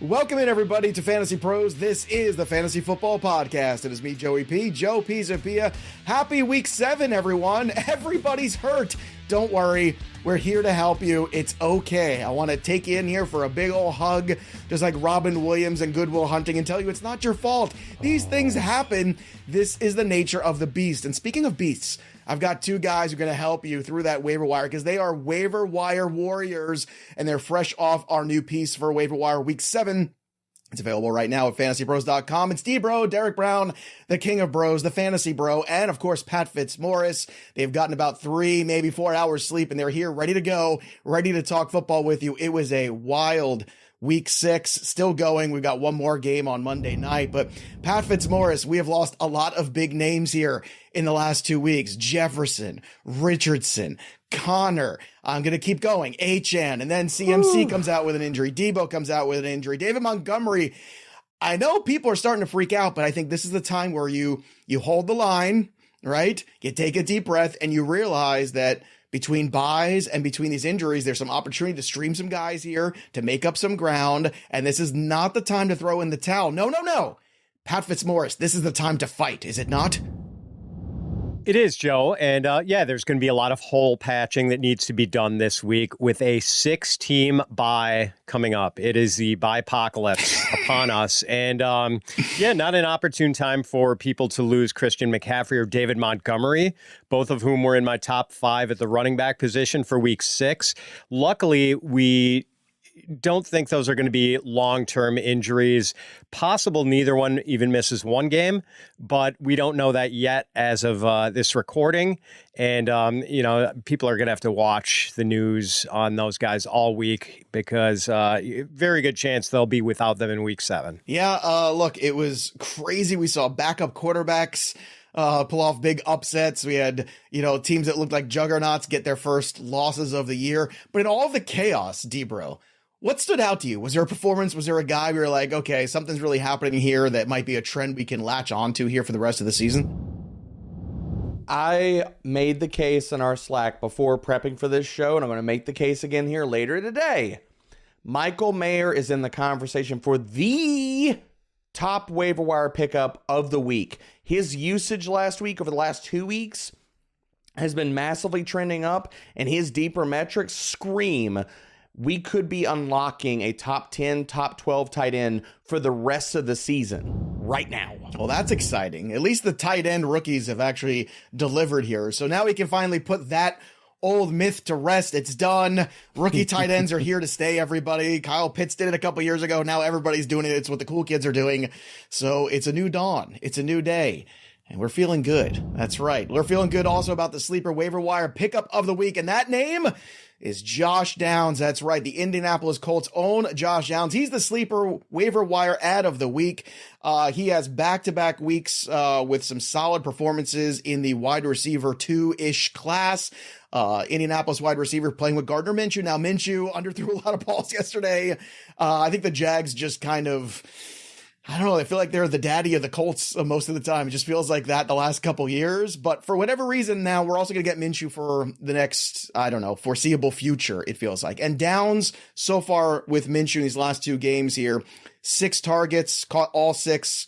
Welcome in, everybody, to Fantasy Pros. This is the Fantasy Football Podcast. It is me, Joey P. Joe Pisapia. Happy Week 7, everyone. Everybody's hurt. Don't worry. We're here to help you. It's okay. I want to take you in here for a big old hug, just like Robin Williams and Good Will Hunting, and tell you it's not your fault. These things happen. This is the nature of the beast. And speaking of beasts, I've got two guys who are going to help you through that waiver wire because they are waiver wire warriors and they're fresh off our new piece for waiver wire week 7. It's available right now at FantasyPros.com. It's DBro, Derek Brown, the king of bros, the fantasy bro, and of course, Pat Fitzmaurice. They've gotten about 3, maybe 4 hours sleep and they're here ready to go, ready to talk football with you. It was a wild Week 6, still going. We've got one more game on Monday night, but Pat Fitzmaurice, we have lost a lot of big names here in the last 2 weeks. Jefferson, Richardson, Connor. I'm going to keep going. HN, and then CMC comes out with an injury. Debo comes out with an injury. David Montgomery. I know people are starting to freak out, but I think this is the time where you hold the line, right? You take a deep breath and you realize that between buys and between these injuries, there's some opportunity to stream some guys here, to make up some ground, and this is not the time to throw in the towel. No. Pat Fitzmaurice, this is the time to fight, is it not? It is, Joe. And there's going to be a lot of hole patching that needs to be done this week with a 6-team bye coming up. It is the bye-apocalypse upon us. And not an opportune time for people to lose Christian McCaffrey or David Montgomery, both of whom were in my top 5 at the running back position for week 6. Luckily, we don't think those are going to be long-term injuries. Possible neither one even misses one game, but we don't know that yet as of this recording. And, people are going to have to watch the news on those guys all week because very good chance they'll be without them in week 7. Yeah, look, it was crazy. We saw backup quarterbacks pull off big upsets. We had, teams that looked like juggernauts get their first losses of the year. But in all of the chaos, DBro, what stood out to you? Was there a performance? Was there a guy we were like, okay, something's really happening here that might be a trend we can latch onto here for the rest of the season? I made the case in our Slack before prepping for this show, and I'm going to make the case again here later today. Michael Mayer is in the conversation for the top waiver wire pickup of the week. His usage last week, over the last 2 weeks, has been massively trending up, and his deeper metrics scream we could be unlocking a top 10, top 12 tight end for the rest of the season right now. Well, that's exciting. At least the tight end rookies have actually delivered here. So now we can finally put that old myth to rest. It's done. Rookie tight ends are here to stay, everybody. Kyle Pitts did it a couple years ago. Now everybody's doing it. It's what the cool kids are doing. So it's a new dawn. It's a new day. And we're feeling good. That's right. We're feeling good also about the sleeper waiver wire pickup of the week. And that name is Josh Downs. That's right. The Indianapolis Colts own Josh Downs. He's the sleeper waiver wire ad of the week. He has back-to-back weeks with some solid performances in the wide receiver 2-ish class. Indianapolis wide receiver playing with Gardner Minshew. Now Minshew underthrew a lot of balls yesterday. I think the Jags just kind of, I don't know, I feel like they're the daddy of the Colts most of the time. It just feels like that the last couple years. But for whatever reason now, we're also going to get Minshew for the next, foreseeable future, it feels like. And Downs, so far with Minshew in these last 2 games here, 6 targets, caught all 6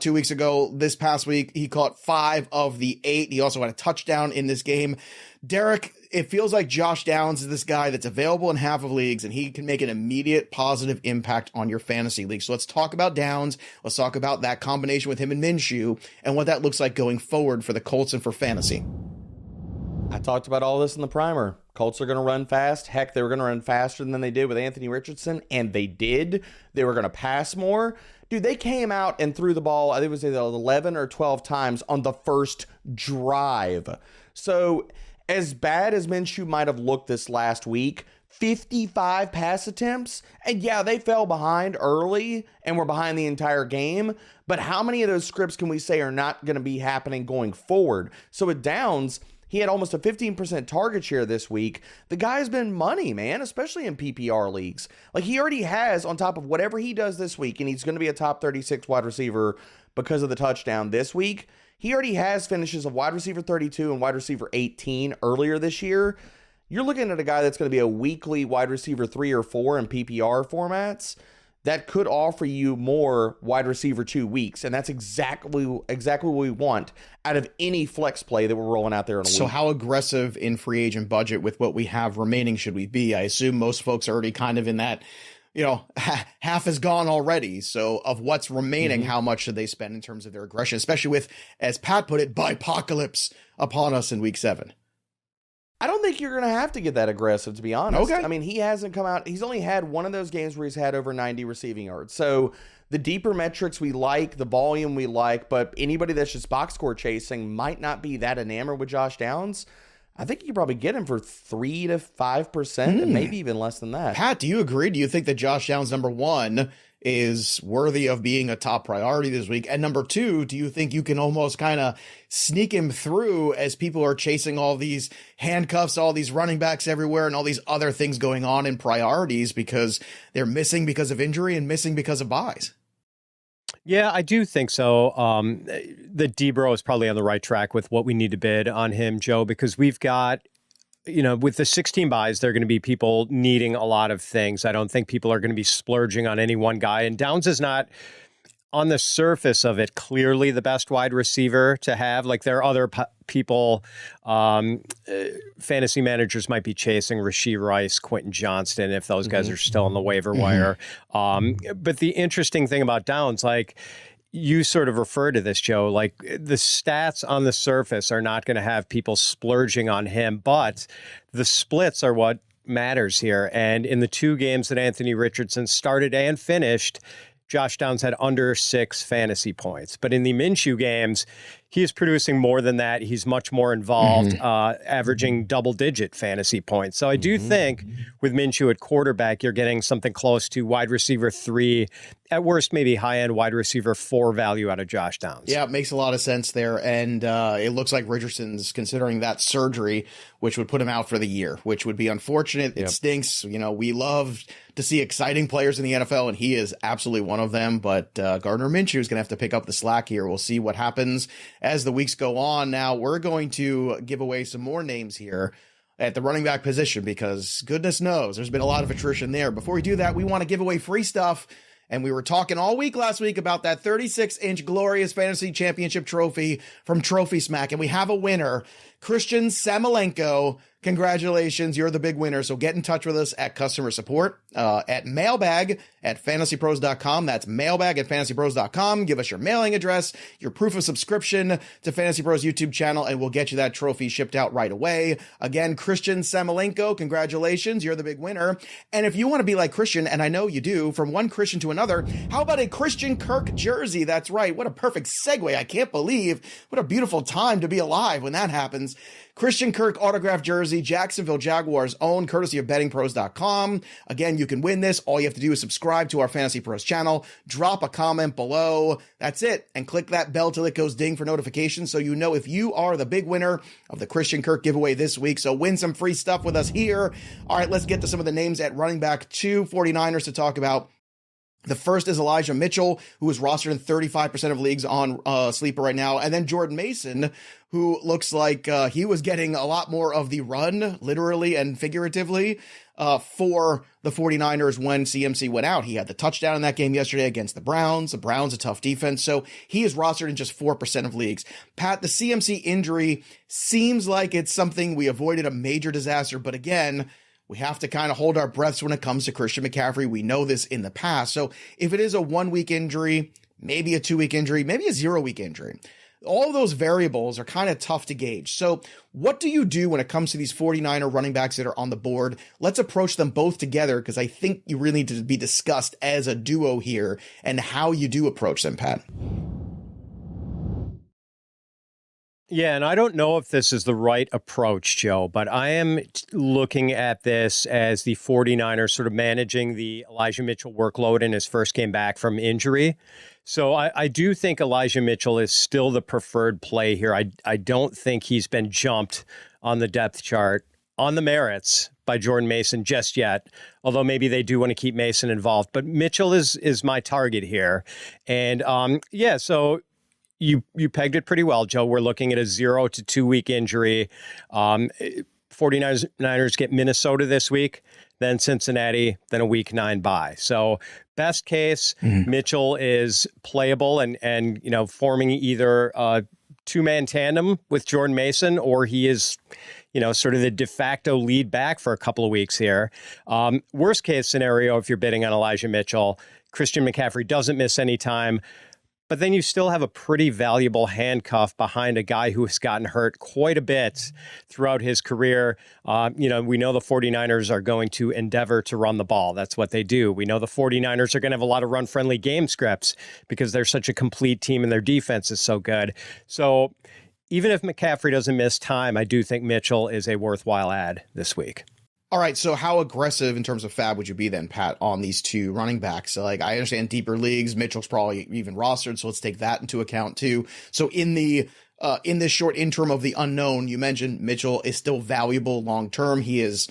2 weeks ago. This past week, he caught 5 of the 8. He also had a touchdown in this game. Derek, it feels like Josh Downs is this guy that's available in half of leagues, and he can make an immediate positive impact on your fantasy league. So let's talk about Downs. Let's talk about that combination with him and Minshew and what that looks like going forward for the Colts and for fantasy. I talked about all this in the primer. Colts are going to run fast. Heck, they were going to run faster than they did with Anthony Richardson, and they did. They were going to pass more. Dude, they came out and threw the ball, I think it was either 11 or 12 times on the first drive. So as bad as Minshew might have looked this last week, 55 pass attempts, and yeah, they fell behind early and were behind the entire game, but how many of those scripts can we say are not going to be happening going forward? So with Downs, he had almost a 15% target share this week. The guy's been money, man, especially in PPR leagues. Like, he already has, on top of whatever he does this week, and he's going to be a top 36 wide receiver because of the touchdown this week, he already has finishes of wide receiver 32 and wide receiver 18 earlier this year. You're looking at a guy that's going to be a weekly wide receiver 3 or 4 in PPR formats. that could offer you more wide receiver 2 weeks. And that's exactly what we want out of any flex play that we're rolling out there in a week. So how aggressive in free agent budget with what we have remaining should we be? I assume most folks are already kind of in that, half is gone already. So of what's remaining, how much should they spend in terms of their aggression, especially with, as Pat put it, bipocalypse upon us in week 7? I don't think you're going to have to get that aggressive, to be honest. Okay. I mean, he hasn't come out. He's only had one of those games where he's had over 90 receiving yards. So the deeper metrics we like, the volume we like, but anybody that's just box score chasing might not be that enamored with Josh Downs. I think you could probably get him for 3 to 5% and maybe even less than that. Pat, do you agree? Do you think that Josh Downs, number 1, is worthy of being a top priority this week? And number 2, do you think you can almost kind of sneak him through as people are chasing all these handcuffs, all these running backs everywhere, and all these other things going on in priorities because they're missing because of injury and missing because of buys? Yeah, I do think so. The DBro is probably on the right track with what we need to bid on him, Joe, because we've got, with the 16 buys, there are going to be people needing a lot of things. I don't think people are going to be splurging on any one guy. And Downs is not, on the surface of it, clearly the best wide receiver to have. Like, there are other people, fantasy managers might be chasing Rashee Rice, Quentin Johnston, if those guys are still on the waiver wire. But the interesting thing about Downs, like, you sort of refer to this, Joe, like the stats on the surface are not going to have people splurging on him, but the splits are what matters here. And in the 2 games that Anthony Richardson started and finished, Josh Downs had under 6 fantasy points. But in the Minshew games, he is producing more than that. He's much more involved, averaging double-digit fantasy points. So I do think with Minshew at quarterback, you're getting something close to wide receiver 3, at worst maybe high-end wide receiver 4 value out of Josh Downs. Yeah, it makes a lot of sense there. And it looks like Richardson's considering that surgery, which would put him out for the year, which would be unfortunate. It stinks. We love to see exciting players in the NFL, and he is absolutely one of them. But Gardner Minshew is going to have to pick up the slack here. We'll see what happens as the weeks go on. Now, we're going to give away some more names here at the running back position because goodness knows there's been a lot of attrition there. Before we do that, we want to give away free stuff. And we were talking all week last week about that 36-inch glorious fantasy championship trophy from Trophy Smack. And we have a winner, Christian Samolenko. Congratulations, you're the big winner. So get in touch with us at customer support at mailbag@fantasypros.com. That's mailbag@fantasypros.com. Give us your mailing address, your proof of subscription to Fantasy Pros YouTube channel, and we'll get you that trophy shipped out right away. Again, Christian Samolenko, congratulations, you're the big winner. And if you want to be like Christian, and I know you do, from one Christian to another, how about a Christian Kirk jersey? That's right. What a perfect segue. I can't believe what a beautiful time to be alive when that happens. Christian Kirk autographed jersey, Jacksonville Jaguars own, courtesy of bettingpros.com. Again, you can win this. All you have to do is subscribe to our Fantasy Pros channel, drop a comment below. That's it. And click that bell till it goes ding for notifications so you know if you are the big winner of the Christian Kirk giveaway this week. So win some free stuff with us here. All right, let's get to some of the names at running back 2 49ers to talk about. The first is Elijah Mitchell, who is rostered in 35% of leagues on Sleeper right now. And then Jordan Mason, who looks like he was getting a lot more of the run, literally and figuratively, for the 49ers when CMC went out. He had the touchdown in that game yesterday against the Browns. The Browns, a tough defense. So he is rostered in just 4% of leagues. Pat, the CMC injury seems like it's something we avoided a major disaster. But again, we have to kind of hold our breaths when it comes to Christian McCaffrey. We know this in the past. So if it is a 1-week injury, maybe a 2-week injury, maybe a 0-week injury, all of those variables are kind of tough to gauge. So what do you do when it comes to these 49er running backs that are on the board? Let's approach them both together because I think you really need to be discussed as a duo here and how you do approach them, Pat. Yeah, and I don't know if this is the right approach, Joe, but I am looking at this as the 49ers sort of managing the Elijah Mitchell workload in his first game back from injury. So I do think Elijah Mitchell is still the preferred play here. I don't think he's been jumped on the depth chart on the merits by Jordan Mason just yet, although maybe they do want to keep Mason involved. But Mitchell is my target here. And so You pegged it pretty well, Joe. We're looking at a 0 to 2 week injury. 49ers get Minnesota this week. then Cincinnati, then a week 9 bye. So best case, Mitchell is playable and forming either a 2-man tandem with Jordan Mason, or he is sort of the de facto lead back for a couple of weeks here. Worst case scenario, if you're bidding on Elijah Mitchell, Christian McCaffrey doesn't miss any time, but then you still have a pretty valuable handcuff behind a guy who has gotten hurt quite a bit throughout his career. We know the 49ers are going to endeavor to run the ball. That's what they do. We know the 49ers are going to have a lot of run-friendly game scripts because they're such a complete team and their defense is so good. So even if McCaffrey doesn't miss time, I do think Mitchell is a worthwhile add this week. All right, so how aggressive in terms of fab would you be then, Pat, on these two running backs? So, I understand deeper leagues, Mitchell's probably even rostered, so let's take that into account too. So in this short interim of the unknown, you mentioned Mitchell is still valuable long term. He is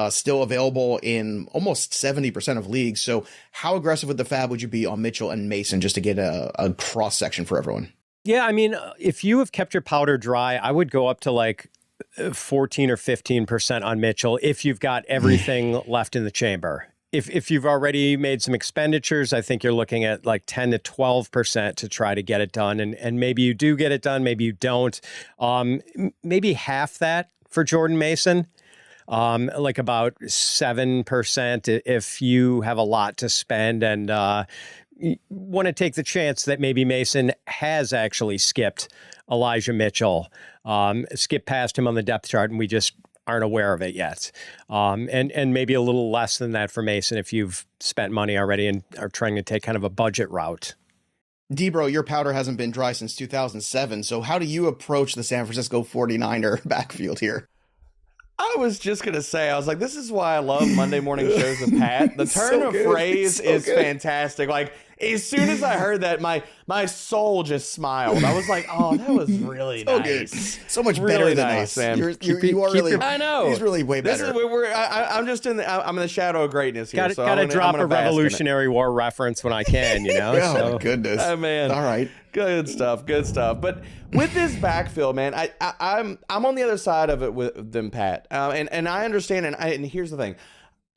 still available in almost 70% of leagues. So how aggressive with the fab would you be on Mitchell and Mason, just to get a cross section for everyone? Yeah, I mean, if you have kept your powder dry, I would go up to 14 or 15% on Mitchell if you've got everything left in the chamber. If you've already made some expenditures, I think you're looking at 10 to 12% to try to get it done. And maybe you do get it done, maybe you don't. Maybe half that for Jordan Mason, about 7% if you have a lot to spend and you want to take the chance that maybe Mason has actually skipped Elijah Mitchell, skipped past him on the depth chart, and we just aren't aware of it yet. And maybe a little less than that for Mason if you've spent money already and are trying to take kind of a budget route. DBro, your powder hasn't been dry since 2007, so how do you approach the San Francisco 49er backfield here? I was just going to say, I was like, this is why I love Monday morning shows with Pat. The turn of phrase is fantastic. As soon as I heard that, my soul just smiled. I was like, oh, that was really nice. Good. So much better really than nice, us. man. You are really, I know. He's really way better. I'm just in the shadow of greatness here. Got to drop a Revolutionary War reference when I can, Oh, goodness. Oh, man. All right. Good stuff. But with this backfield, man, I'm on the other side of it with them, Pat. And I understand. And here's the thing.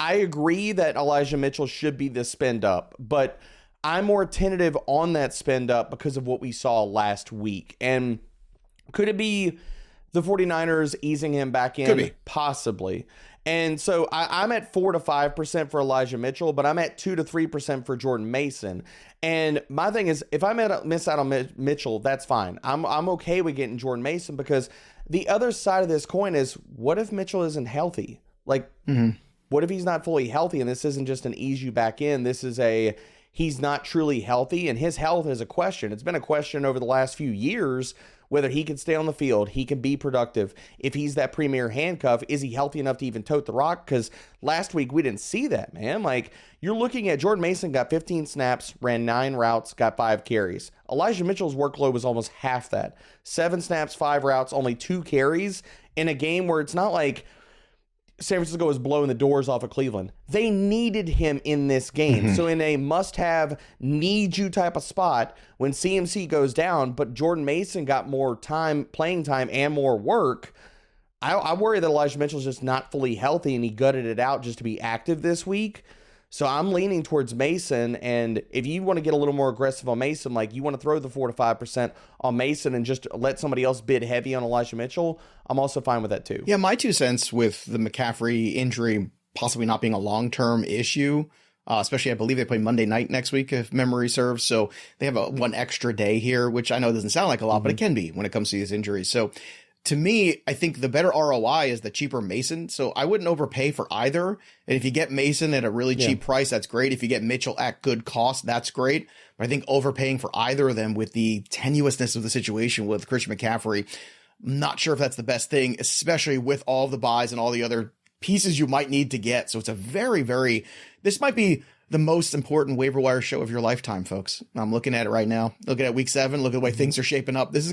I agree that Elijah Mitchell should be the spend up, but I'm more tentative on that spend up because of what we saw last week. And could it be the 49ers easing him back in? Could be. Possibly. And so I'm at 4 to 5% for Elijah Mitchell, but I'm at 2 to 3% for Jordan Mason. And my thing is, if I miss out on Mitchell, that's fine. I'm okay with getting Jordan Mason, because the other side of this coin is, what if Mitchell isn't healthy? What if he's not fully healthy and this isn't just an ease you back in? This is he's not truly healthy, and his health is a question. It's been a question over the last few years whether he can stay on the field, he can be productive. If he's that premier handcuff, is he healthy enough to even tote the rock? Because last week we didn't see that, man. You're looking at Jordan Mason got 15 snaps, ran 9 routes, got 5 carries. Elijah Mitchell's workload was almost half that. 7 snaps, 5 routes, only 2 carries in a game where it's not like San Francisco was blowing the doors off of Cleveland. They needed him in this game. So in a must-have, need-you type of spot, when CMC goes down, but Jordan Mason got more time, playing time, and more work, I worry that Elijah Mitchell's just not fully healthy, and he gutted it out just to be active this week. So I'm leaning towards Mason, and if you want to get a little more aggressive on Mason, you want to throw the 4 to 5% on Mason and just let somebody else bid heavy on Elijah Mitchell, I'm also fine with that too. Yeah, my 2 cents with the McCaffrey injury possibly not being a long-term issue, especially I believe they play Monday night next week, if memory serves. So they have one extra day here, which I know doesn't sound like a lot, but it can be when it comes to these injuries. So to me, I think the better ROI is the cheaper Mason. So I wouldn't overpay for either. And if you get Mason at a really cheap price, that's great. If you get Mitchell at good cost, that's great. But I think overpaying for either of them with the tenuousness of the situation with Christian McCaffrey, I'm not sure if that's the best thing, especially with all the buys and all the other pieces you might need to get. So it's a very, very, this might be the most important waiver wire show of your lifetime, folks. I'm looking at it right now. Looking at week 7, look at the way things are shaping up. This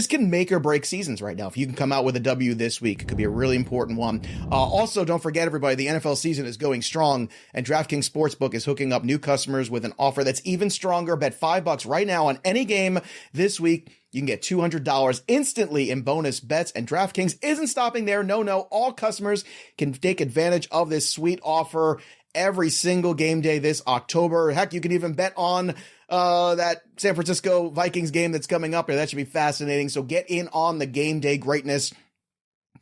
can make or break seasons right now. If you can come out with a W this week, it could be a really important one. Also, don't forget, everybody, the NFL season is going strong, and DraftKings Sportsbook is hooking up new customers with an offer that's even stronger. Bet $5 right now on any game this week. You can get $200 instantly in bonus bets, and DraftKings isn't stopping there. No, all customers can take advantage of this sweet offer every single game day this October. Heck, you can even bet on that San Francisco Vikings game that's coming up here. That should be fascinating. So get in on the game day greatness.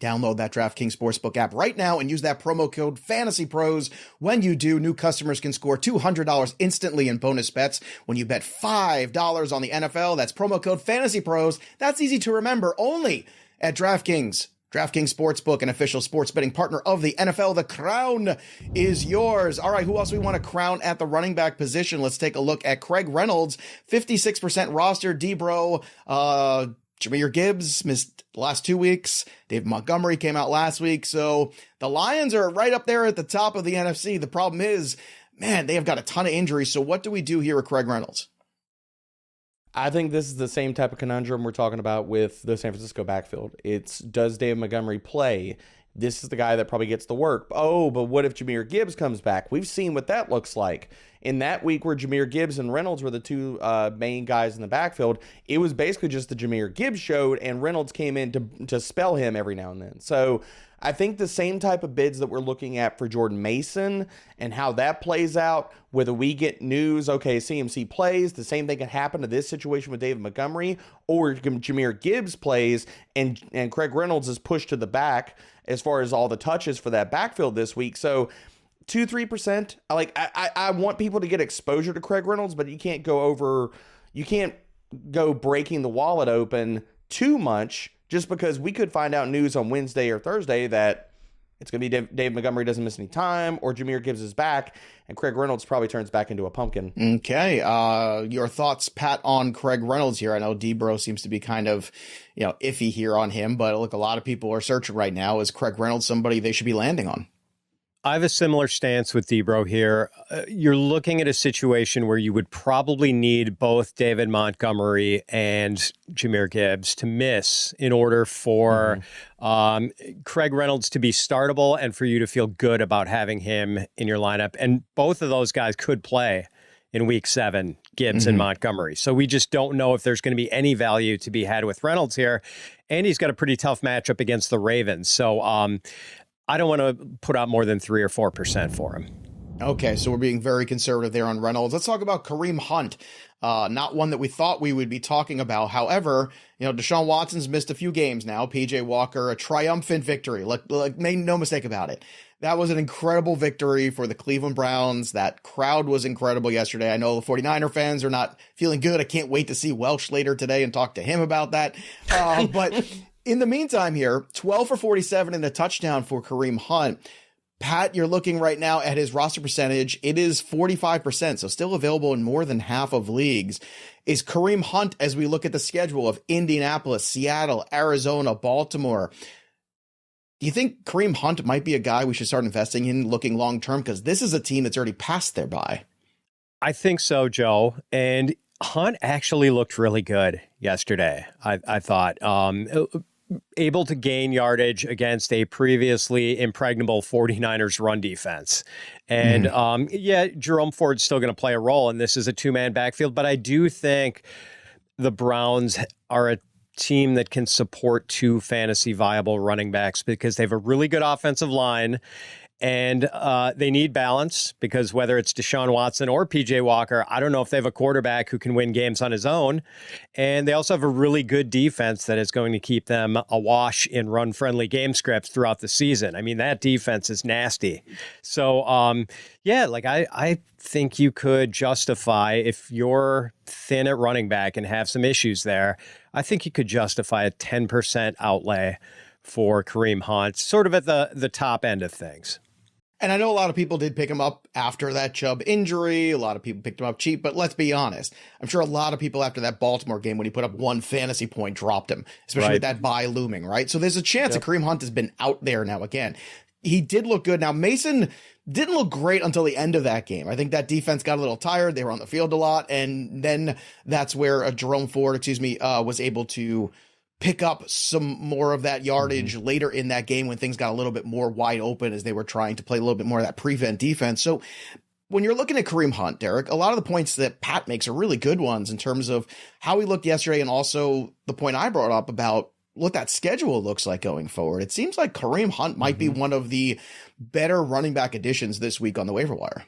Download that DraftKings Sportsbook app right now and use that promo code FANTASYPROS. When you do, new customers can score $200 instantly in bonus bets when you bet $5 on the NFL. That's promo code FANTASYPROS. That's easy to remember, only at DraftKings. DraftKings Sportsbook, an official sports betting partner of the NFL. The crown is yours. All right, who else we want to crown at the running back position? Let's take a look at Craig Reynolds, 56% roster. DBro, Jahmyr Gibbs missed the last 2 weeks. David Montgomery came out last week. So the Lions are right up there at the top of the NFC. The problem is, man, they have got a ton of injuries. So what do we do here with Craig Reynolds? I think this is the same type of conundrum we're talking about with the San Francisco backfield. It's, does David Montgomery play? This is the guy that probably gets the work. Oh, but what if Jahmyr Gibbs comes back? We've seen what that looks like. In that week where Jahmyr Gibbs and Reynolds were the two main guys in the backfield, it was basically just the Jahmyr Gibbs showed, and Reynolds came in to spell him every now and then. So I think the same type of bids that we're looking at for Jordan Mason and how that plays out, whether we get news, okay, CMC plays, the same thing can happen to this situation with David Montgomery, or Jahmyr Gibbs plays and Craig Reynolds is pushed to the back as far as all the touches for that backfield this week. So 2-3%. I want people to get exposure to Craig Reynolds, but you can't go breaking the wallet open too much, just because we could find out news on Wednesday or Thursday that it's going to be Dave Montgomery doesn't miss any time, or Jahmyr Gibbs is back, and Craig Reynolds probably turns back into a pumpkin. Okay. Your thoughts, Pat, on Craig Reynolds here? I know DBro seems to be kind of, iffy here on him, but look, a lot of people are searching right now. Is Craig Reynolds somebody they should be landing on? I have a similar stance with DBro here. You're looking at a situation where you would probably need both David Montgomery and Jahmyr Gibbs to miss in order for Craig Reynolds to be startable and for you to feel good about having him in your lineup. And both of those guys could play in week 7, Gibbs and Montgomery. So we just don't know if there's going to be any value to be had with Reynolds here. And he's got a pretty tough matchup against the Ravens. So, I don't want to put out more than 3 or 4% for him. Okay, so we're being very conservative there on Reynolds. Let's talk about Kareem Hunt. Not one that we thought we would be talking about. However, Deshaun Watson's missed a few games now. PJ Walker, a triumphant victory. Like, make no mistake about it. That was an incredible victory for the Cleveland Browns. That crowd was incredible yesterday. I know the 49er fans are not feeling good. I can't wait to see Welsh later today and talk to him about that. But in the meantime here, 12 for 47 and a touchdown for Kareem Hunt. Pat, you're looking right now at his roster percentage. It is 45%, so still available in more than half of leagues. Is Kareem Hunt, as we look at the schedule of Indianapolis, Seattle, Arizona, Baltimore, do you think Kareem Hunt might be a guy we should start investing in looking long-term? Because this is a team that's already passed their bye. I think so, Joe. And Hunt actually looked really good yesterday, I thought. Able to gain yardage against a previously impregnable 49ers run defense. And Jerome Ford's still going to play a role, and this is a two-man backfield, but I do think the Browns are a team that can support 2 fantasy viable running backs because they have a really good offensive line. And they need balance because whether it's Deshaun Watson or PJ Walker, I don't know if they have a quarterback who can win games on his own. And they also have a really good defense that is going to keep them awash in run-friendly game scripts throughout the season. I mean, that defense is nasty. So, I think you could justify, if you're thin at running back and have some issues there, I think you could justify a 10% outlay for Kareem Hunt, sort of at the top end of things. And I know a lot of people did pick him up after that Chubb injury. A lot of people picked him up cheap, but let's be honest. I'm sure a lot of people after that Baltimore game, when he put up 1 fantasy point, dropped him, especially with that bye looming, right? So there's a chance that Kareem Hunt has been out there now again. He did look good. Now, Mason didn't look great until the end of that game. I think that defense got a little tired. They were on the field a lot. And then that's where Jerome Ford, was able to pick up some more of that yardage later in that game when things got a little bit more wide open as they were trying to play a little bit more of that prevent defense. So when you're looking at Kareem Hunt, Derek, a lot of the points that Pat makes are really good ones in terms of how he looked yesterday, and also the point I brought up about what that schedule looks like going forward. It seems like Kareem Hunt might be one of the better running back additions this week on the waiver wire.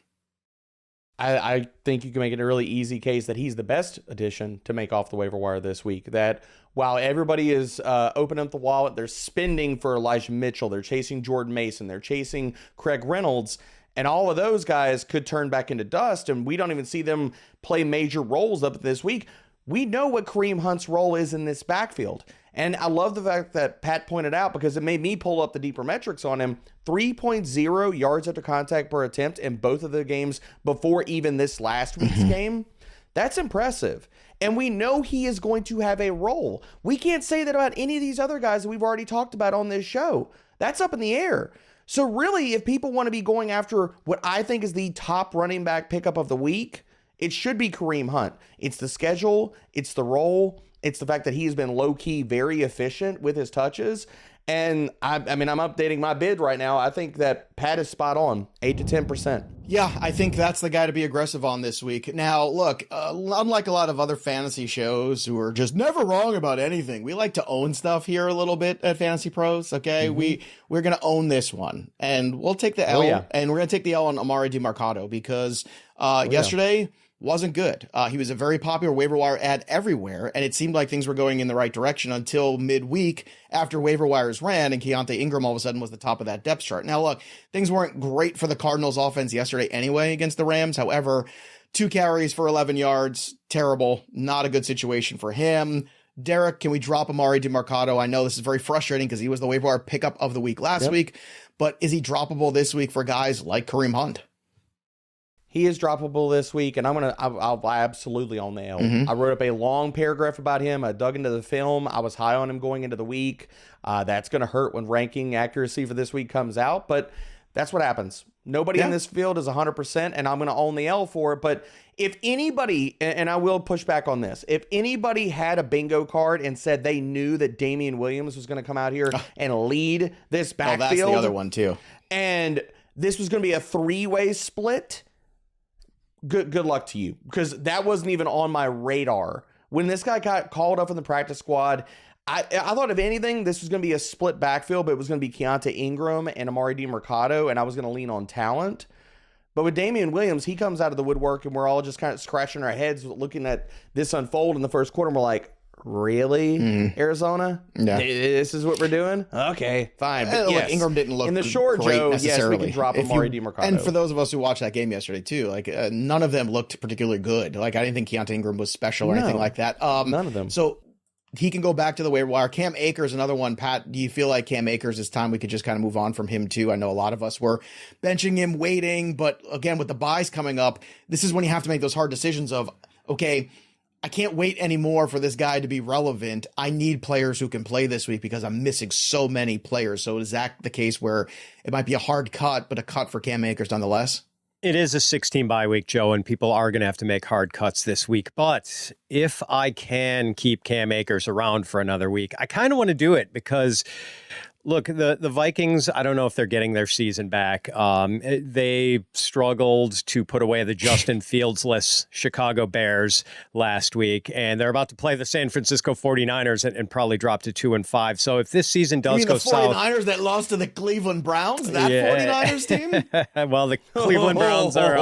I think you can make it a really easy case that he's the best addition to make off the waiver wire this week. That while everybody is opening up the wallet, they're spending for Elijah Mitchell, they're chasing Jordan Mason, they're chasing Craig Reynolds, and all of those guys could turn back into dust, and we don't even see them play major roles up this week. We know what Kareem Hunt's role is in this backfield. And I love the fact that Pat pointed out, because it made me pull up the deeper metrics on him. 3.0 yards after contact per attempt in both of the games before even this last week's game. That's impressive. And we know he is going to have a role. We can't say that about any of these other guys that we've already talked about on this show. That's up in the air. So really, if people want to be going after what I think is the top running back pickup of the week, it should be Kareem Hunt. It's the schedule, it's the role, it's the fact that he's been low-key very efficient with his touches. And I mean, I'm updating my bid right now. I think that Pat is spot on, 8 to 10%. Yeah, I think that's the guy to be aggressive on this week. Now, look, unlike a lot of other fantasy shows who are just never wrong about anything, we like to own stuff here a little bit at Fantasy Pros, okay? We're going to own this one, and we'll take the L, and we're going to take the L on Amari DiMercato because yesterday wasn't good. He was a very popular waiver wire ad everywhere, and it seemed like things were going in the right direction until midweek after waiver wires ran and Keontae Ingram all of a sudden was the top of that depth chart. Now, look, things weren't great for the Cardinals offense yesterday anyway against the Rams. However, 2 carries for 11 yards, terrible, not a good situation for him. Derek, can we drop Amari DiMercato? I know this is very frustrating because he was the waiver wire pickup of the week last week, but is he droppable this week for guys like Kareem Hunt? He is droppable this week, and I'll absolutely on the L. I wrote up a long paragraph about him. I dug into the film. I was high on him going into the week. That's going to hurt when ranking accuracy for this week comes out, but that's what happens. Nobody in this field is 100%, and I'm going to own the L for it. But if anybody, and I will push back on this, if anybody had a bingo card and said they knew that Damian Williams was going to come out here and lead this backfield. That's the other one too. And this was going to be a 3-way split. Good luck to you, because that wasn't even on my radar. When this guy got called up in the practice squad, I thought, if anything, this was going to be a split backfield, but it was going to be Keontae Ingram and Amari DiMercato, and I was going to lean on talent. But with Damian Williams, he comes out of the woodwork, and we're all just kind of scratching our heads looking at this unfold in the first quarter, and we're like, really, Arizona? Yeah. This is what we're doing? Okay, fine. But look, Ingram didn't look in the short, great Joe, necessarily. Yes, we can drop Amari DiMercato. And for those of us who watched that game yesterday too, like none of them looked particularly good. Like I didn't think Keontae Ingram was special or anything like that. None of them. So he can go back to the waiver wire. Cam Akers, another one. Pat, do you feel like Cam Akers, it's time we could just kind of move on from him too? I know a lot of us were benching him, waiting, but again, with the buys coming up, this is when you have to make those hard decisions of, okay, I can't wait anymore for this guy to be relevant. I need players who can play this week because I'm missing so many players. So is that the case where it might be a hard cut, but a cut for Cam Akers nonetheless? It is a 16 bye week, Joe, and people are going to have to make hard cuts this week. But if I can keep Cam Akers around for another week, I kind of want to do it because, look, the Vikings, I don't know if they're getting their season back. They struggled to put away the Justin Fields-less Chicago Bears last week, and they're about to play the San Francisco 49ers and probably drop to 2-5. So if this season does go south... the 49ers that lost to the Cleveland Browns? That 49ers team? Well, the Cleveland Browns are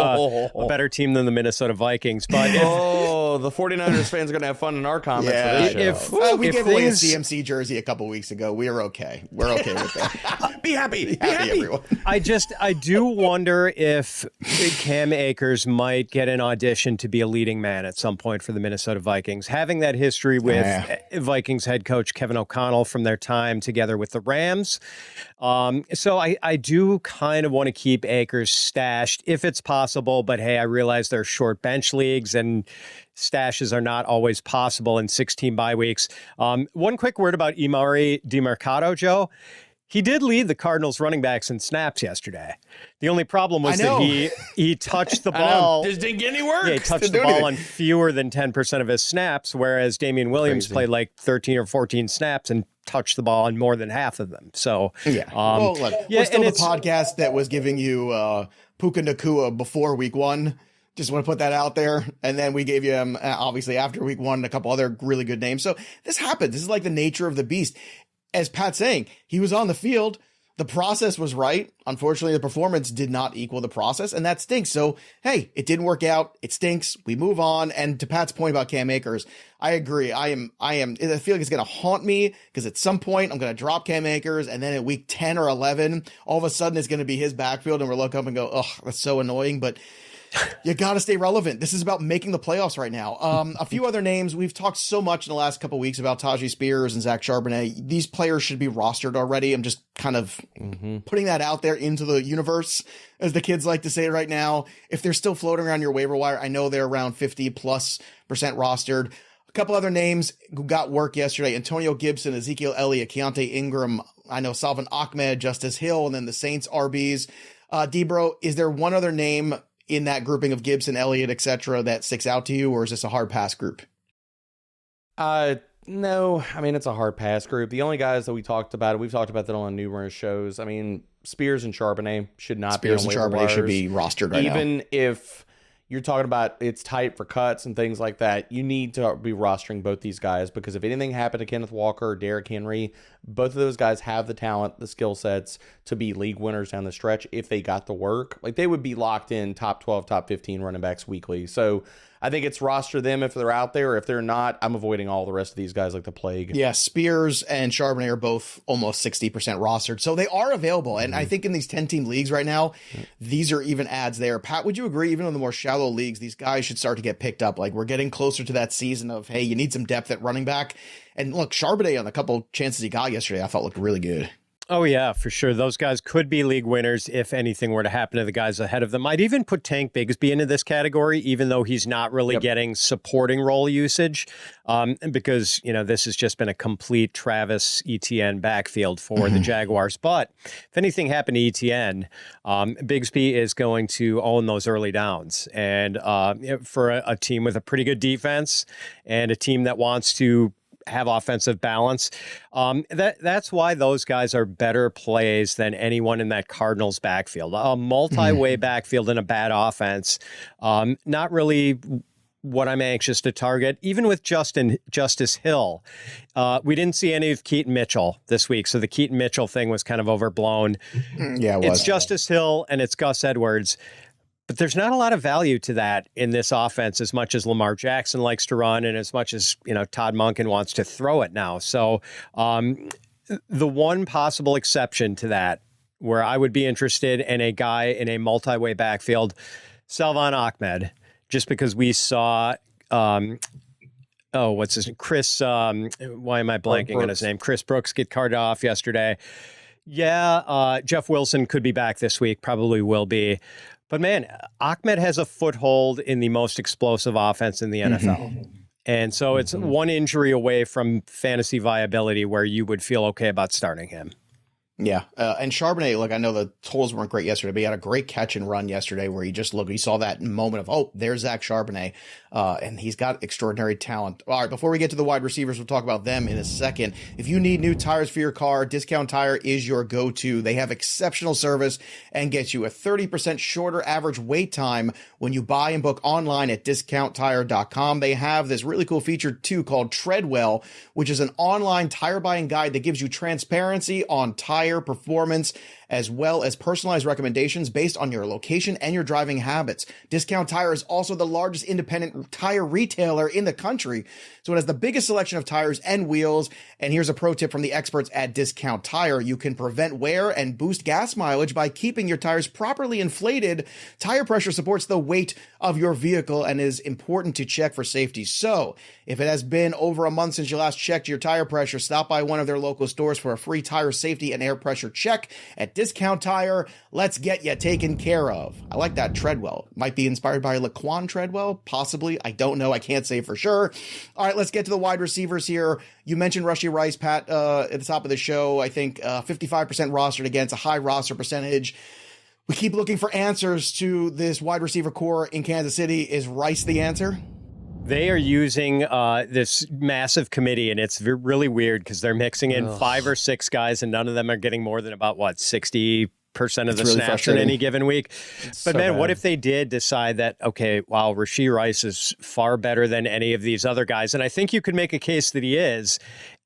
a better team than the Minnesota Vikings. But the 49ers fans are going to have fun in our comments for this show. We gave away a CMC jersey a couple weeks ago. We're okay. We're okay with that. Be happy. Be happy, everyone. I do wonder if Cam Akers might get an audition to be a leading man at some point for the Minnesota Vikings. Having that history with Vikings head coach Kevin O'Connell from their time together with the Rams. So I do kind of want to keep Akers stashed if it's possible. But hey, I realize there are short bench leagues and stashes are not always possible in 16 bye weeks. One quick word about Amari DiMercato, Joe. He did lead the Cardinals running backs in snaps yesterday. The only problem was that he touched the ball. Just didn't get any work. Yeah, he touched the ball on fewer than 10% of his snaps, whereas Damian Williams played like 13 or 14 snaps and touched the ball on more than half of them. So, yeah. We're still the podcast that was giving you Puka Nacua before week 1. Just want to put that out there. And then we gave you him, obviously, after week 1, a couple other really good names. So this happens. This is like the nature of the beast. As Pat's saying, he was on the field. The process was right. Unfortunately, the performance did not equal the process, and that stinks. So, hey, it didn't work out. It stinks. We move on. And to Pat's point about Cam Akers, I agree. I feel like it's going to haunt me because at some point I'm going to drop Cam Akers, and then at week 10 or 11, all of a sudden it's going to be his backfield, and we'll look up and go, oh, that's so annoying. But you got to stay relevant. This is about making the playoffs right now. A few other names. We've talked so much in the last couple of weeks about Tajee Spears and Zach Charbonnet. These players should be rostered already. I'm just kind of putting that out there into the universe, as the kids like to say right now. If they're still floating around your waiver wire, I know they're around 50+% rostered. A couple other names who got work yesterday: Antonio Gibson, Ezekiel Elliott, Keontae Ingram. I know Salvin Ahmed, Justice Hill, and then the Saints RBs. DBro, is there one other name in that grouping of Gibson, Elliott, etc., that sticks out to you, or is this a hard pass group? No, I mean, it's a hard pass group. The only guys that we've talked about that on numerous shows. I mean, Spears and Charbonnet should not be on waiver Charbonnet wires. should be rostered right now. Even if you're talking about it's tight for cuts and things like that, you need to be rostering both these guys, because if anything happened to Kenneth Walker or Derrick Henry, both of those guys have the talent, the skill sets to be league winners down the stretch if they got the work. Like, they would be locked in top 12, top 15 running backs weekly. So I think it's roster them if they're out there. If they're not, I'm avoiding all the rest of these guys like the plague. Yeah, Spears and Charbonnet are both almost 60% rostered. So they are available. And I think in these 10-team leagues right now, these are even ads there. Pat, would you agree, even in the more shallow leagues, these guys should start to get picked up? Like, we're getting closer to that season of, hey, you need some depth at running back. And look, Charbonnet, on the couple chances he got yesterday, I thought looked really good. Oh, yeah, for sure. Those guys could be league winners if anything were to happen to the guys ahead of them. I'd even put Tank Bigsby into this category, even though he's not really getting supporting role usage, because, this has just been a complete Travis Etienne backfield for the Jaguars. But if anything happened to Etienne, Bigsby is going to own those early downs. And for a team with a pretty good defense and a team that wants to have offensive balance. That's why those guys are better plays than anyone in that Cardinals backfield. A multi-way backfield in a bad offense. Not really what I'm anxious to target. Even with Justice Hill, we didn't see any of Keaton Mitchell this week. So the Keaton Mitchell thing was kind of overblown. Yeah, it was. It's Justice Hill and it's Gus Edwards. But there's not a lot of value to that in this offense, as much as Lamar Jackson likes to run and as much as, Todd Monken wants to throw it now. So the one possible exception to that, where I would be interested in a guy in a multi-way backfield, Salvin Ahmed, just because we saw, what's his name? Chris, why am I blanking on his name? Chris Brooks get carted off yesterday. Yeah, Jeff Wilson could be back this week, probably will be. But man, Ahmed has a foothold in the most explosive offense in the NFL. And so it's one injury away from fantasy viability where you would feel okay about starting him. Yeah. And Charbonnet, look, I know the totals weren't great yesterday, but he had a great catch and run yesterday where he saw that moment of, oh, there's Zach Charbonnet. And he's got extraordinary talent. All right, before we get to the wide receivers, we'll talk about them in a second. If you need new tires for your car, Discount Tire is your go-to. They have exceptional service and get you a 30% shorter average wait time when you buy and book online at discounttire.com. They have this really cool feature too called Treadwell, which is an online tire buying guide that gives you transparency on tire performance, as well as personalized recommendations based on your location and your driving habits. Discount Tire is also the largest independent tire retailer in the country, so it has the biggest selection of tires and wheels. And here's a pro tip from the experts at Discount Tire. You can prevent wear and boost gas mileage by keeping your tires properly inflated. Tire pressure supports the weight of your vehicle and is important to check for safety. So if it has been over a month since you last checked your tire pressure, stop by one of their local stores for a free tire safety and air pressure check at Discount Tire. Let's get you taken care of. I like that Treadwell. Might be inspired by Laquan Treadwell, possibly. I don't know. I can't say for sure. All right, let's get to the wide receivers here. You mentioned Rashee Rice, Pat, at the top of the show. I think 55% rostered against a high roster percentage. We keep looking for answers to this wide receiver core in Kansas City. Is Rice the answer? They are using this massive committee, and it's really weird because they're mixing in 5 or 6 guys, and none of them are getting more than about, 60% of the really snaps in any given week. But man, what if they did decide that, okay, wow, Rashee Rice is far better than any of these other guys, and I think you could make a case that he is,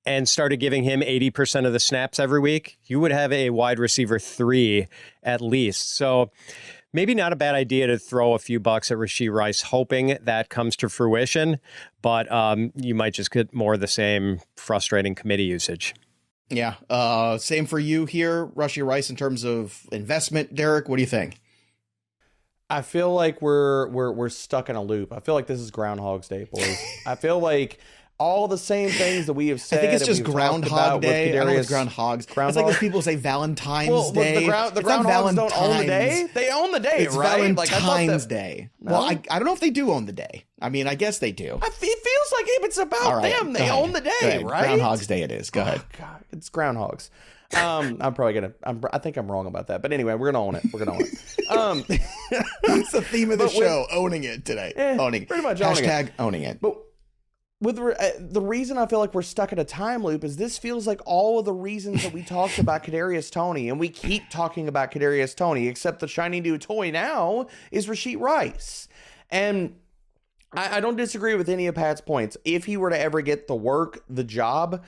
and started giving him 80% of the snaps every week, you would have a wide receiver 3 at least. So maybe not a bad idea to throw a few bucks at Rashee Rice, hoping that comes to fruition, but you might just get more of the same frustrating committee usage. Yeah. Same for you here, Rashee Rice, in terms of investment. Derek, what do you think? I feel like we're stuck in a loop. I feel like this is Groundhog's Day, boys. I feel like all the same things that we have said. I think it's just Groundhog Day. I don't know if it's Groundhogs. It's like those people say Valentine's Day. The Groundhogs don't own the day. They own the day, it's right? Valentine's Day. No? Well, I don't know if they do own the day. I mean, I guess they do. It feels like it's about them. They own the day, right? Groundhog's Day it is. Go ahead. God, it's Groundhogs. I'm probably gonna. I think I'm wrong about that, but anyway, we're gonna own it. We're gonna own it. That's the theme of the show. Owning it today. Owning. Pretty much. Hashtag owning it. But with the reason I feel like we're stuck in a time loop is this feels like all of the reasons that we talked about Kadarius Toney, and we keep talking about Kadarius Toney, except the shiny new toy now is Rashee Rice. And I don't disagree with any of Pat's points. If he were to ever get the work, the job,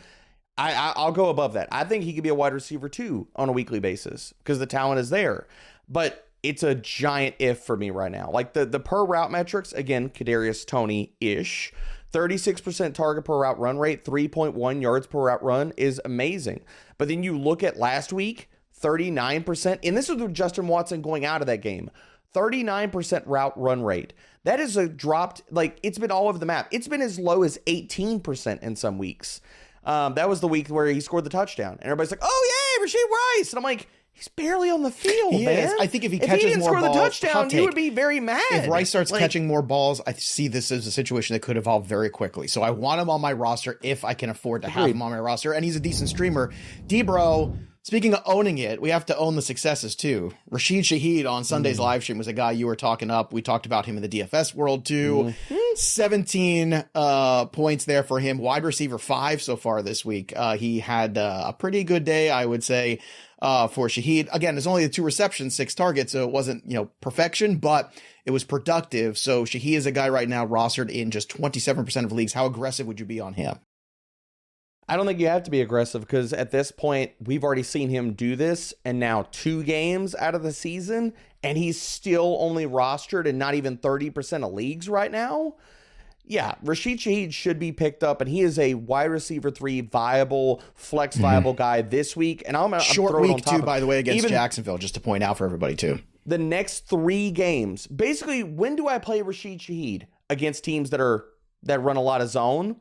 I'll go above that. I think he could be a wide receiver 2 on a weekly basis because the talent is there. But it's a giant if for me right now. Like the per route metrics, again, Kadarius Toney-ish. 36% target per route run rate, 3.1 yards per route run is amazing. But then you look at last week, 39%, and this was with Justin Watson going out of that game, 39% route run rate. That is dropped, like it's been all over the map. It's been as low as 18% in some weeks. That was the week where he scored the touchdown. And everybody's like, oh, yay, Rashee Rice. And I'm like, he's barely on the field, man. I think if he catches more balls, the touchdown, you would be very mad. If Rice starts catching more balls, I see this as a situation that could evolve very quickly. So I want him on my roster if I can afford to have him on my roster. And he's a decent streamer. DBro, speaking of owning it, we have to own the successes too. Rashid Shaheed on Sunday's live stream was a guy you were talking up. We talked about him in the DFS world too. 17 points there for him. Wide receiver 5 so far this week. He had a pretty good day, I would say. For Shaheed. Again, there's only 2 receptions, 6 targets, so it wasn't, perfection, but it was productive. So Shaheed is a guy right now rostered in just 27% of leagues. How aggressive would you be on him? I don't think you have to be aggressive because at this point, we've already seen him do this, and now 2 games out of the season, and he's still only rostered in not even 30% of leagues right now. Yeah, Rashid Shaheed should be picked up, and he is a wide receiver 3 viable, flex viable guy this week. And I'm short week too, by the way, against Jacksonville, just to point out for everybody too. The next 3 games, basically, when do I play Rashid Shaheed? Against teams that run a lot of zone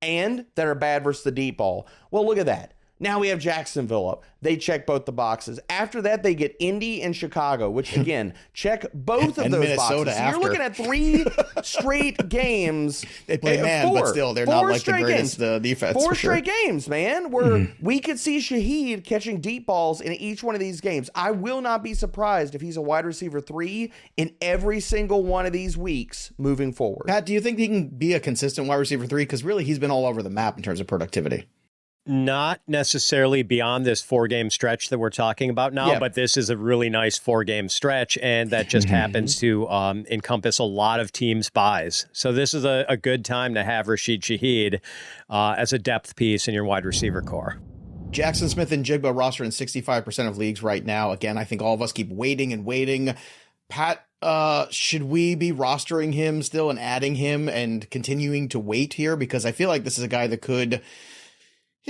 and that are bad versus the deep ball. Well, look at that. Now we have Jacksonville up. They check both the boxes. After that, they get Indy and Chicago, which, again, check both of those Minnesota boxes. So you're looking at 3 straight games. They play man, but still, they're not like the greatest defense. 4 straight games, man, where we could see Shaheed catching deep balls in each one of these games. I will not be surprised if he's a wide receiver 3 in every single one of these weeks moving forward. Pat, do you think he can be a consistent wide receiver 3? Because really, he's been all over the map in terms of productivity. Not necessarily beyond this 4-game stretch that we're talking about now, but this is a really nice 4-game stretch, and that just happens to encompass a lot of teams' buys. So this is a good time to have Rashid Shaheed as a depth piece in your wide receiver core. Jaxon Smith-Njigba roster in 65% of leagues right now. Again, I think all of us keep waiting and waiting. Pat, should we be rostering him still and adding him and continuing to wait here? Because I feel like this is a guy that could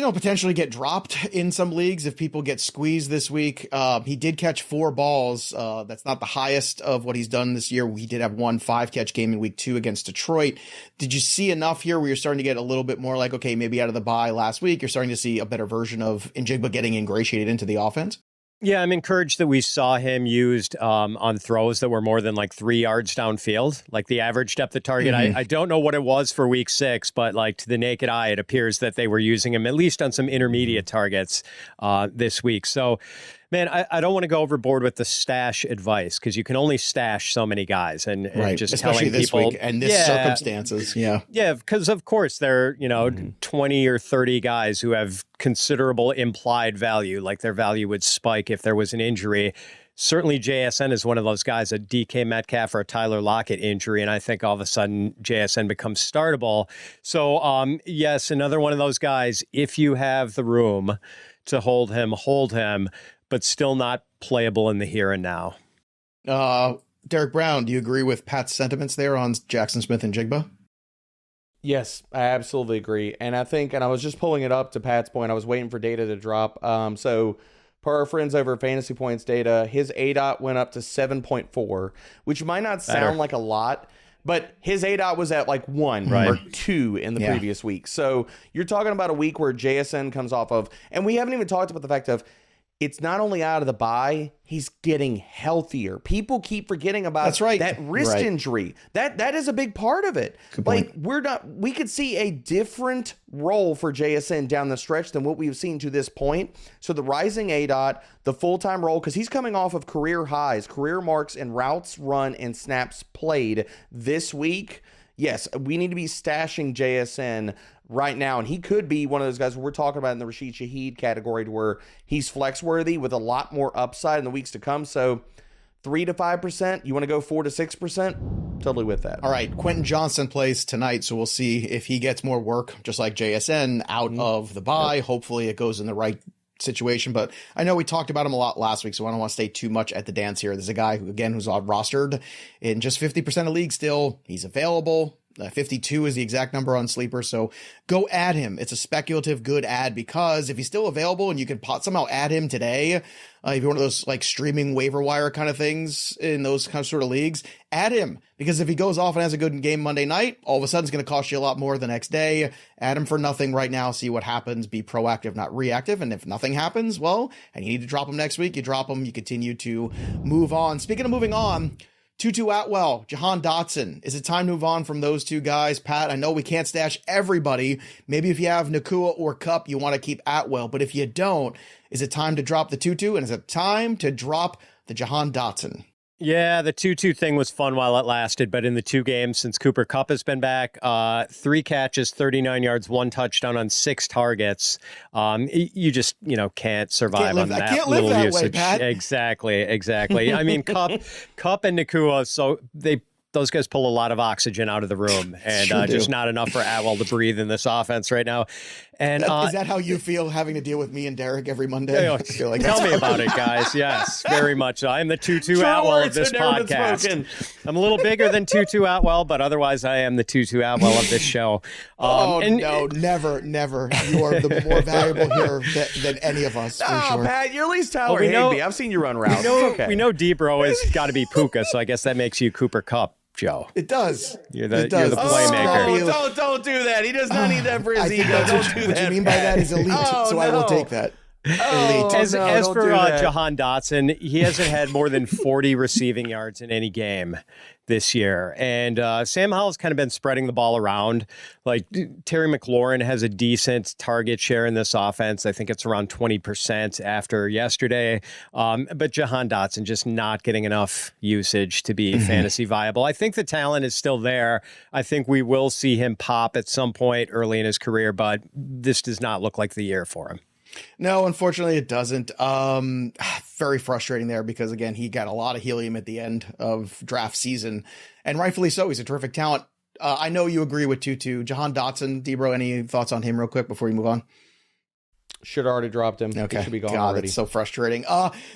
potentially get dropped in some leagues if people get squeezed this week. He did catch 4 balls. That's not the highest of what he's done this year. We did have 1 5-catch game in week 2 against Detroit. Did you see enough here where you're starting to get a little bit more like, okay, maybe out of the bye last week, you're starting to see a better version of Njigba getting ingratiated into the offense? Yeah, I'm encouraged that we saw him used on throws that were more than like 3 yards downfield, like the average depth of target. I don't know what it was for week 6, but like to the naked eye, it appears that they were using him at least on some intermediate targets this week. So, man, I don't want to go overboard with the stash advice because you can only stash so many guys, and just especially telling this people week and this circumstances. Yeah, because of course there are 20 or 30 guys who have considerable implied value, like their value would spike if there was an injury. Certainly JSN is one of those guys, a DK Metcalf or a Tyler Lockett injury, and I think all of a sudden JSN becomes startable. So yes, another one of those guys, if you have the room to hold him, but still not playable in the here and now. Derek Brown, do you agree with Pat's sentiments there on Jaxon Smith-Njigba? Yes, I absolutely agree. And I think, and I was just pulling it up to Pat's point, I was waiting for data to drop. So per our friends over Fantasy Points data, his ADOT went up to 7.4, which might not sound like a lot, but his ADOT was at like 1 or 2 in the previous week. So you're talking about a week where JSN comes off of, and we haven't even talked about the fact of, it's not only out of the bye, he's getting healthier. People keep forgetting about that wrist injury. That is a big part of it. Like we could see a different role for JSN down the stretch than what we've seen to this point. So the rising ADOT, the full-time role, because he's coming off of career highs, career marks in routes run and snaps played this week. Yes, we need to be stashing JSN right now, and he could be one of those guys we're talking about in the Rashid Shaheed category to where he's flex worthy with a lot more upside in the weeks to come. So 3 to 5%, you want to go 4 to 6%? Totally with that. All right, Quentin Johnston plays tonight, so we'll see if he gets more work, just like JSN, out of the bye. Hopefully it goes in the right situation, but I know we talked about him a lot last week, so I don't want to stay too much at the dance here. There's a guy who, again, who's rostered in just 50% of leagues still. He's available. 52 is the exact number on Sleeper, so go add him. It's a speculative good add because if he's still available and you can somehow add him today, if you're one of those like streaming waiver wire kind of things in those kind of sort of leagues, add him, because if he goes off and has a good game Monday night, all of a sudden it's going to cost you a lot more the next day. Add him for nothing right now, see what happens, be proactive, not reactive, and if nothing happens, well, and you need to drop him next week, you drop him, you continue to move on. Speaking of moving on, Tutu Atwell, Jahan Dotson. Is it time to move on from those two guys? Pat, I know we can't stash everybody. Maybe if you have Nakua or Kupp, you want to keep Atwell. But if you don't, is it time to drop the Tutu? And is it time to drop the Jahan Dotson? Yeah, the Tutu thing was fun while it lasted, but in the 2 games since Cooper Kupp has been back, 3 catches, 39 yards, 1 touchdown on 6 targets. You just, can't survive on that little usage. Exactly. I mean, Kupp and Nakua, so those guys pull a lot of oxygen out of the room, and just not enough for Atwell to breathe in this offense right now. And is that how you feel having to deal with me and Derek every Monday? I feel like tell me about it, guys. Yes, very much so. I am the Tutu Atwell of this podcast. I'm a little bigger than Tutu Atwell, but otherwise I am the Tutu Atwell of this show. No, never. You are the more valuable here than any of us, for sure. Pat, you're at least Tyler Higbee. I've seen you run routes. We know DBro has got to be Puka, so I guess that makes you Cooper Kupp. Joe, it does. You're the playmaker. Oh, don't do that. He does not need that for his ego. Don't do that. What you mean by that is elite, I will take that. Elite. As for Jahan Dotson, he hasn't had more than 40 receiving yards in any game this year. And Sam Howell's kind of been spreading the ball around. Like Terry McLaurin has a decent target share in this offense. I think it's around 20% after yesterday. But Jahan Dotson just not getting enough usage to be fantasy viable. I think the talent is still there. I think we will see him pop at some point early in his career, but this does not look like the year for him. No, unfortunately it doesn't. Very frustrating there because, again, he got a lot of helium at the end of draft season, and rightfully so. He's a terrific talent. I know you agree with Tutu. Jahan Dotson, DBro, any thoughts on him real quick before we move on? Should have already dropped him. Okay. He should be gone God, already. It's so frustrating.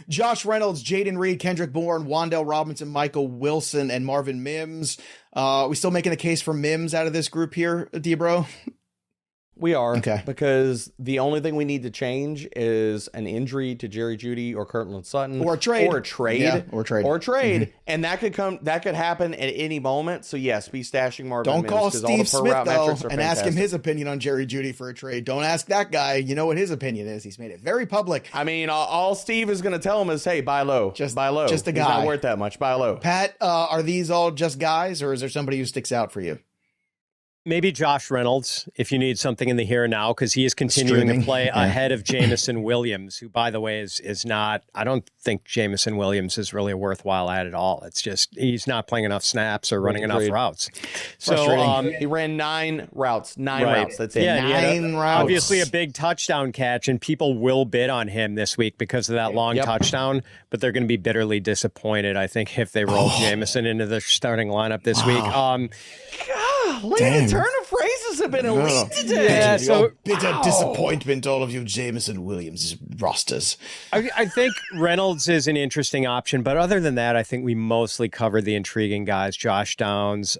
Josh Reynolds, Jaden Reed, Kendrick Bourne, Wan'Dale Robinson, Michael Wilson, and Marvin Mims. We still making a case for Mims out of this group here, DBro? We are. Okay. Because the only thing we need to change is an injury to Jerry Jeudy or Cortland Sutton. Or a trade. Or a trade. Yeah, or a trade. Mm-hmm. And that could happen at any moment. So yes, be stashing Marvin Don't Mims, call 'cause all the Steve per Smith, route though, metrics are and ask him fantastic. his opinion on Jerry Jeudy for a trade. Don't ask that guy. You know what his opinion is. He's made it very public. I mean, all Steve is going to tell him is, hey, buy low. Just buy low. just a He's guy. not worth that much. Buy low. Pat, are these all just guys, or is there somebody who sticks out for you? Maybe Josh Reynolds, if you need something in the here and now, because he is continuing to play ahead of Jameson Williams, who, by the way, is not, I don't think Jameson Williams is really a worthwhile add at all. It's just, he's not playing enough snaps or running enough routes. So he ran 9 routes. 9 routes. That's it. Yeah, 9 routes. Obviously a big touchdown catch, and people will bid on him this week because of that long touchdown, but they're going to be bitterly disappointed, I think, if they roll Jameson into the starting lineup this week. The turn of phrases have been elite today. Yeah, so bitter disappointment, all of you Jameson Williams rosters. I think Reynolds is an interesting option, but other than that, I think we mostly covered the intriguing guys: Josh Downs,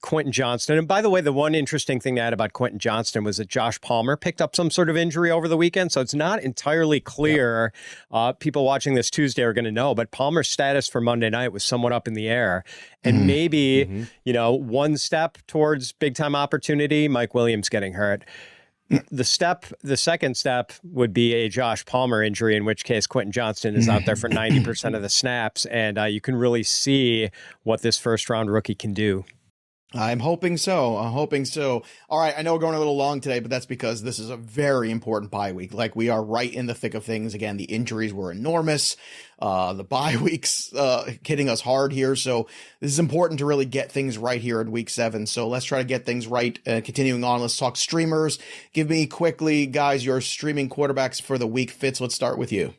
Quentin Johnston. And by the way, the one interesting thing to add about Quentin Johnston was that Josh Palmer picked up some sort of injury over the weekend, so it's not entirely clear. People watching this Tuesday are going to know, but Palmer's status for Monday night was somewhat up in the air. And maybe, one step towards big-time opportunity, Mike Williams getting hurt. The second step would be a Josh Palmer injury, in which case Quentin Johnston is out there for 90% of the snaps, and you can really see what this first-round rookie can do. I'm hoping so. All right, I know we're going a little long today, but that's because this is a very important bye week. Like, we are right in the thick of things. Again, the injuries were enormous. The bye weeks hitting us hard here. So this is important to really get things right here in week 7. So let's try to get things right. Continuing on, let's talk streamers. Give me quickly, guys, your streaming quarterbacks for the week. Fitz, let's start with you.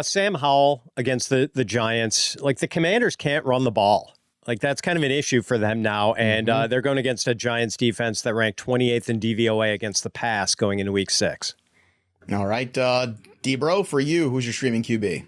Sam Howell against the Giants. Like, the Commanders can't run the ball. Like, that's kind of an issue for them now, and they're going against a Giants defense that ranked 28th in DVOA against the pass going into week 6. All right, DBro, for you, who's your streaming QB?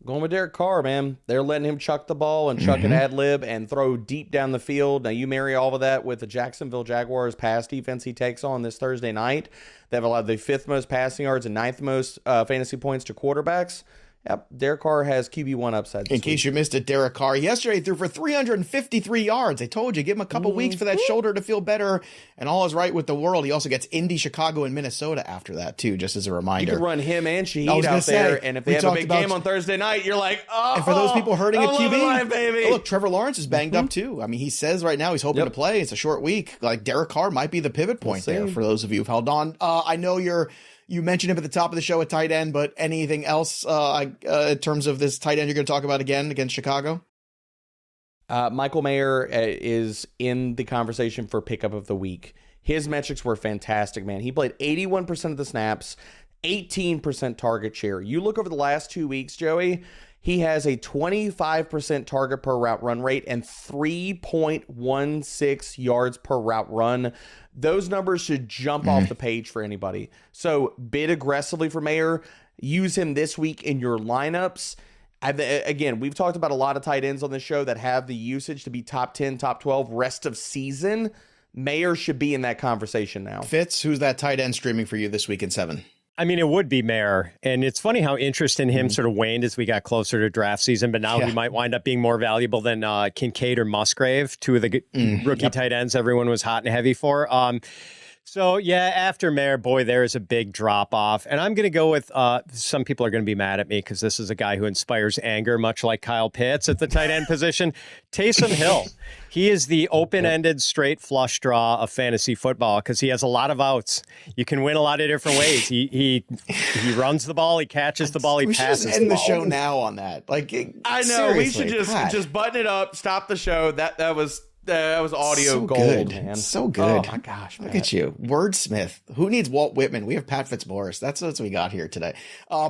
Going with Derek Carr, man. They're letting him chuck the ball and chuck an ad lib and throw deep down the field. Now, you marry all of that with the Jacksonville Jaguars pass defense he takes on this Thursday night. They have allowed the 5th most passing yards and 9th most fantasy points to quarterbacks. Yep, Derek Carr has QB1 upside. In case you missed it, Derek Carr yesterday threw for 353 yards. I told you, give him a couple weeks for that shoulder to feel better, and all is right with the world. He also gets Indy, Chicago, and Minnesota after that, too, just as a reminder. You can run him and Shaheed out there, and if they have a big game on Thursday night, you're like, oh. And for those people hurting at QB, life, baby. Look, Trevor Lawrence is banged up, too. I mean, he says right now he's hoping to play. It's a short week. Like, Derek Carr might be the pivot point there for those of you who've held on. I know you mentioned him at the top of the show at tight end, but anything else in terms of this tight end you're going to talk about again against Chicago? Michael Mayer is in the conversation for pickup of the week. His metrics were fantastic, man. He played 81% of the snaps, 18% target share. You look over the last 2 weeks, Joey, he has a 25% target per route run rate and 3.16 yards per route run. Those numbers should jump off the page for anybody. So bid aggressively for Mayer. Use him this week in your lineups. Again, we've talked about a lot of tight ends on this show that have the usage to be top 10, top 12 rest of season. Mayer should be in that conversation now. Fitz, who's that tight end streaming for you this week in 7? I mean, it would be Mayer. And it's funny how interest in him sort of waned as we got closer to draft season, but now he might wind up being more valuable than Kincaid or Musgrave, 2 of the rookie tight ends everyone was hot and heavy for. So, yeah, after Mayer, boy, there is a big drop-off. And I'm going to go with, some people are going to be mad at me because this is a guy who inspires anger, much like Kyle Pitts at the tight end position. Taysom Hill. He is the open-ended straight flush draw of fantasy football because he has a lot of outs. You can win a lot of different ways. He runs the ball, he catches the ball, he passes the ball. We should end the show now on that. Like, I know, we should just button it up, stop the show. That was audio so gold, good. Man. So good. Oh my gosh, man. Look at you. Wordsmith. Who needs Walt Whitman? We have Pat Fitzmaurice. That's what we got here today.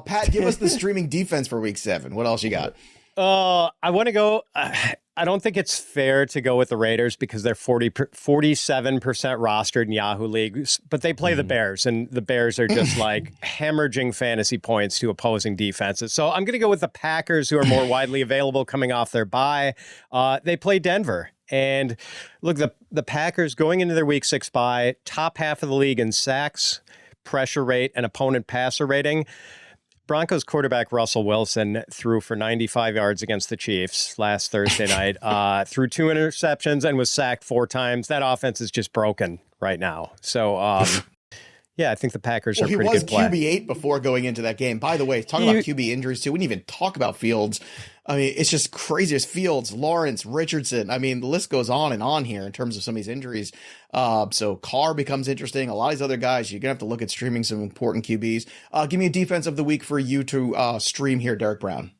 Pat, give us the streaming defense for week 7. What else you got? I want to go. I don't think it's fair to go with the Raiders because they're 47% rostered in Yahoo leagues, but they play the Bears, and the Bears are just like hemorrhaging fantasy points to opposing defenses. So I'm going to go with the Packers, who are more widely available coming off their bye. They play Denver. And look, the Packers going into their week 6 bye, top half of the league in sacks, pressure rate, and opponent passer rating. Broncos quarterback Russell Wilson threw for 95 yards against the Chiefs last Thursday night, threw 2 interceptions and was sacked 4 times. That offense is just broken right now. So, yeah, I think the Packers are pretty good play. He was QB8 before going into that game. By the way, talking about QB injuries too, we didn't even talk about Fields. I mean, it's just crazy. It's Fields, Lawrence, Richardson. I mean, the list goes on and on here in terms of some of these injuries. So Carr becomes interesting. A lot of these other guys, you're going to have to look at streaming some important QBs. Give me a defense of the week for you to stream here, Derek Brown.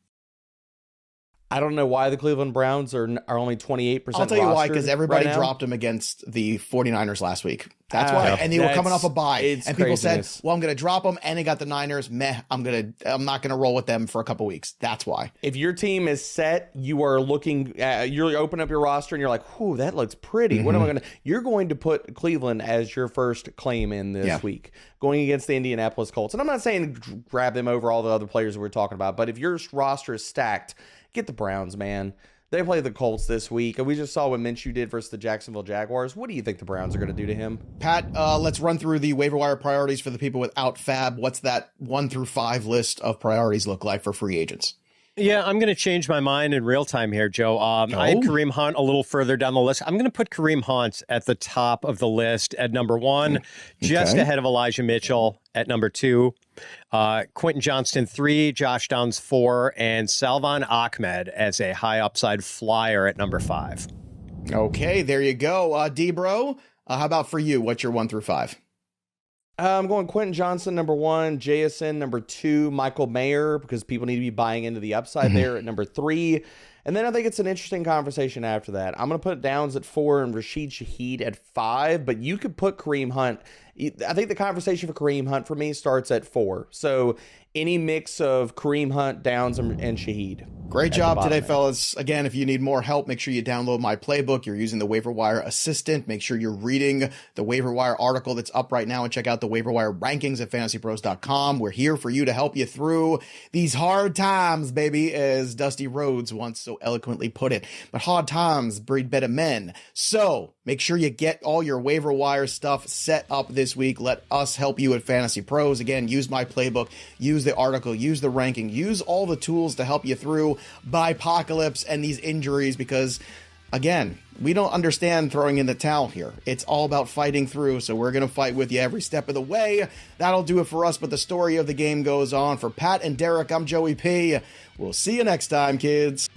I don't know why the Cleveland Browns are only 28%. I'll tell you why, because everybody dropped them against the 49ers last week. That's why. And they were coming off a bye. And people said, well, I'm going to drop them. And they got the Niners. I'm not going to roll with them for a couple weeks. That's why. If your team is set, you are looking, you're open up your roster and you're like, whew, that looks pretty. Mm-hmm. What am I going to, you're going to put Cleveland as your first claim in this week, going against the Indianapolis Colts. And I'm not saying grab them over all the other players we're talking about, but if your roster is stacked, get the Browns, man. They play the Colts this week, and we just saw what Minshew did versus the Jacksonville Jaguars. What do you think the Browns are going to do to him? Pat, let's run through the waiver wire priorities for the people without Fab. What's that 1 through 5 list of priorities look like for free agents? Yeah, I'm going to change my mind in real time here, Joe. I had Kareem Hunt a little further down the list. I'm going to put Kareem Hunt at the top of the list at number 1, just ahead of Elijah Mitchell at number 2. Quentin Johnston 3, Josh Downs 4, and Salvon Ahmed as a high upside flyer at number 5. Okay, there you go. DBro, how about for you? What's your 1 through 5? I'm going Quentin Johnston, number 1, JSN, number 2, Michael Mayer, because people need to be buying into the upside there at number 3. And then I think it's an interesting conversation after that. I'm going to put Downs at 4 and Rashid Shaheed at 5, but you could put Kareem Hunt. I think the conversation for Kareem Hunt for me starts at 4. So any mix of Kareem Hunt, Downs, and Shaheed. Great job today, fellas. Again, if you need more help, make sure you download my playbook. You're using the waiver wire assistant. Make sure you're reading the waiver wire article that's up right now and check out the waiver wire rankings at fantasypros.com. We're here for you to help you through these hard times, baby, as Dusty Rhodes once so eloquently put it. But hard times breed better men. So make sure you get all your waiver wire stuff set up this week. Let us help you at Fantasy Pros. Again, use my playbook, use the article, use the ranking, use all the tools to help you through Bipocalypse and these injuries, because again, we don't understand throwing in the towel here. It's all about fighting through, so we're going to fight with you every step of the way. That'll do it for us, but the story of the game goes on. For Pat and Derek, I'm Joey P. We'll see you next time, kids.